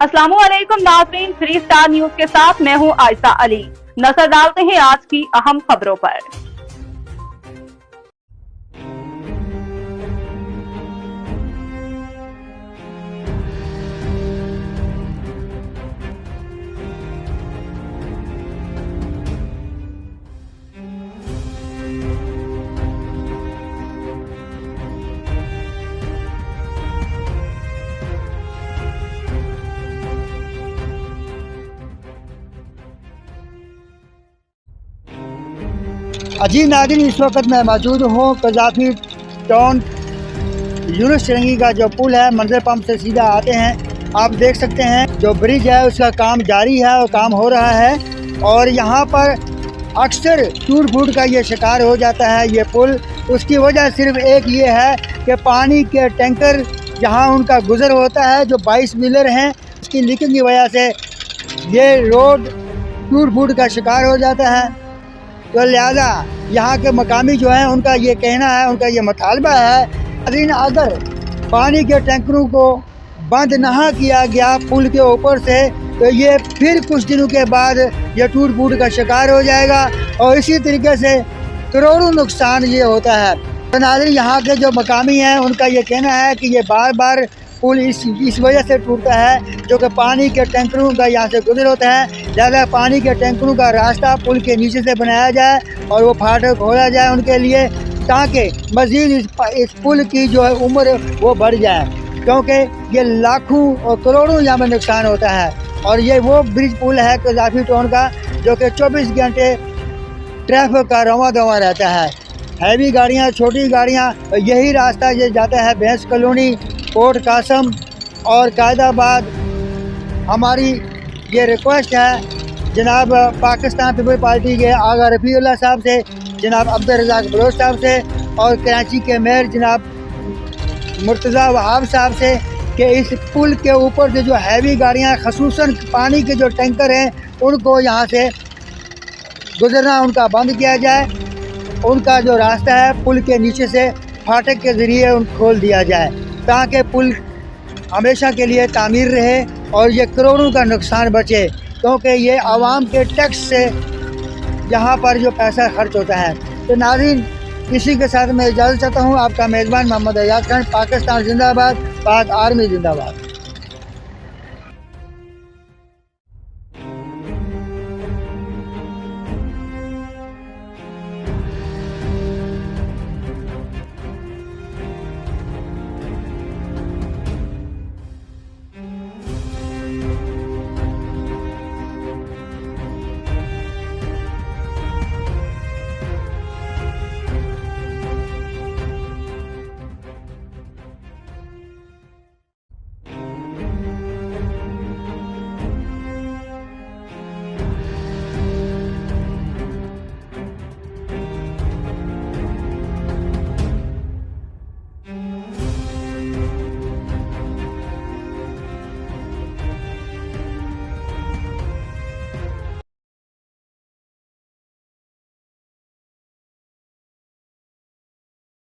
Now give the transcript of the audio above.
अस्सलामुअलैकुम नाज़रीन, 3 star news के साथ मैं हूं आयशा अली। नजर डालते हैं आज की अहम खबरों पर। अजी नाज़रीन, इस वक्त मैं मौजूद हूँ कज़ाफ़ी टाउन यूनुस चरंगी का जो पुल है, मंजर पंप से सीधा आते हैं। आप देख सकते हैं जो ब्रिज है उसका काम जारी है और काम हो रहा है। और यहाँ पर अक्सर टूट फूट का ये शिकार हो जाता है ये पुल। उसकी वजह सिर्फ एक ये है कि पानी के टैंकर जहाँ उनका गुज़र होता है, जो 22 व्हीलर हैं, उसकी लीकेज की वजह से ये रोड टूट फूट का शिकार हो जाता है। तो लिहाजा यहाँ के मकामी जो हैं उनका ये कहना है, उनका ये मुतालबा है, अगर पानी के टैंकरों को बंद ना किया गया पुल के ऊपर से तो ये फिर कुछ दिनों के बाद ये टूट फूट का शिकार हो जाएगा और इसी तरीके से करोड़ों नुकसान ये होता है। तो नाज़रीन, यहाँ के जो मकामी हैं उनका ये कहना है कि ये बार बार पुल इस वजह से टूटता है जो कि पानी के टैंकरों का यहाँ से गुजर होता है। ज़्यादा पानी के टैंकरों का रास्ता पुल के नीचे से बनाया जाए और वो फाटक खोला जाए उनके लिए, ताकि मज़ीद इस पुल की जो है उम्र वो बढ़ जाए, क्योंकि ये लाखों और करोड़ों यहाँ में नुकसान होता है। और ये वो ब्रिज पुल है कज़ाफ़ी टाउन का जो कि 24 घंटे ट्रैफिक का रवां दवा रहता है। हैवी गाड़ियाँ, छोटी गाड़ियाँ, यही रास्ता ये जाता है भैंस कॉलोनी, कोट कासम और कायदाबाद। हमारी ये रिक्वेस्ट है जनाब पाकिस्तान पीपल पार्टी के आगा रफ़ीउल्लाह साहब से, जनाब अब्दुल रज़ाक बलोच साहब से और कराची के मेयर जनाब मुर्तज़ा वहाब साहब से कि इस पुल के ऊपर से जो हैवी गाड़ियाँ, ख़ुसूसन पानी के जो टैंकर हैं, उनको यहाँ से गुजरना उनका बंद किया जाए। उनका जो रास्ता है पुल के नीचे से फाटक के ज़रिए उनको खोल दिया जाए, ताकि पुल हमेशा के लिए तामीर रहे और ये करोड़ों का नुकसान बचे, क्योंकि ये आवाम के टैक्स से यहाँ पर जो पैसा खर्च होता है। तो नाज़रीन, इसी के साथ मैं इजाज़त चाहता हूँ। आपका मेज़बान मोहम्मद एजाज खान। पाकिस्तान जिंदाबाद, पाक आर्मी जिंदाबाद।